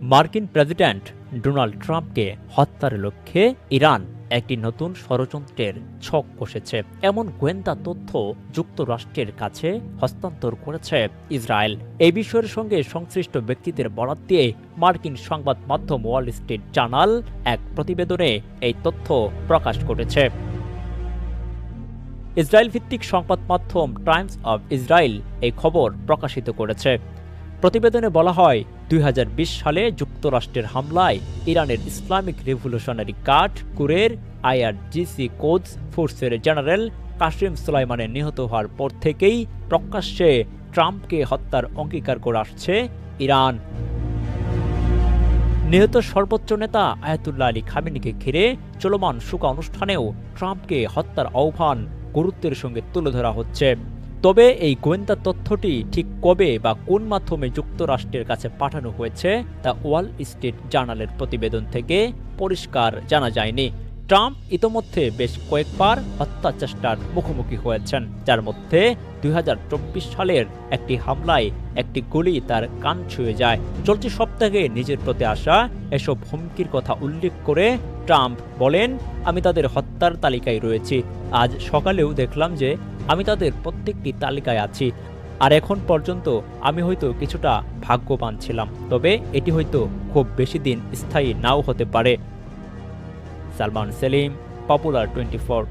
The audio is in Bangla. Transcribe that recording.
মার্কিন প্রেসিডেন্ট ডোনাল্ড ট্রাম্পকে হত্যার লক্ষ্যে ইরান একটি নতুন ষড়যন্ত্রের ছক কষেছে এমন গোয়েন্দা তথ্য যুক্তরাষ্ট্রের কাছে হস্তান্তর করেছে ইসরায়েল। এই বিষয়ের সঙ্গে সংশ্লিষ্ট ব্যক্তিদের বরাত দিয়ে মার্কিন সংবাদ মাধ্যম ওয়াল স্ট্রিট জার্নাল এক প্রতিবেদনে এই তথ্য প্রকাশ করেছে। ইসরায়েল ভিত্তিক সংবাদ মাধ্যম টাইমস অব ইসরায়েল এই খবর প্রকাশিত করেছে। প্রতিবেদনে বলা হয়, 2020 সালে যুক্তরাষ্ট্রের হামলায় ইরানের ইসলামিক রেভলিউশনারি গার্ড কুরের আইআরজিসি কোদস ফোর্সের জেনারেল কাসেম সুলাইমানের নিহত হওয়ার পর থেকেই প্রকাশ্যে ট্রাম্পকে হত্যার অঙ্গীকার করে আসছে ইরান। নিহত সর্বোচ্চ নেতা আয়াতুল্লাহ আলী খামেনিকে ঘিরে চলমান শোক অনুষ্ঠানেও ট্রাম্পকে হত্যার আহ্বান গুরুত্বের সঙ্গে তুলে ধরা হচ্ছে। তবে এই গোয়েন্দা তথ্যটি ঠিক কবে বা কোন মাধ্যমে যুক্তরাষ্ট্রের কাছে পাঠানো হয়েছে তা ওয়াল স্ট্রিট জার্নালের প্রতিবেদন থেকে পরিষ্কার জানা যায়নি। ট্রাম্প ইতোমধ্যে বেশ কয়েকবার হত্যা চেষ্টার মুখোমুখি হয়েছেন, যার মধ্যে 2024 সালের একটি হামলায় একটি গুলি তার কান ছুঁয়ে যায়। চলতি সপ্তাহে নিজের প্রতি আসা এসব হুমকির কথা উল্লেখ করে ট্রাম্প বলেন, আমি তাদের হত্যার তালিকায় রয়েছি। আজ সকালেও দেখলাম যে আমি তাদের প্রত্যেকটি তালিকায় আছি। আর এখন পর্যন্ত আমি হয়তো কিছুটা ভাগ্যবান ছিলাম, তবে এটি হয়তো খুব বেশি দিন স্থায়ী নাও হতে পারে। সালমান সেলিম, পপুলার 24।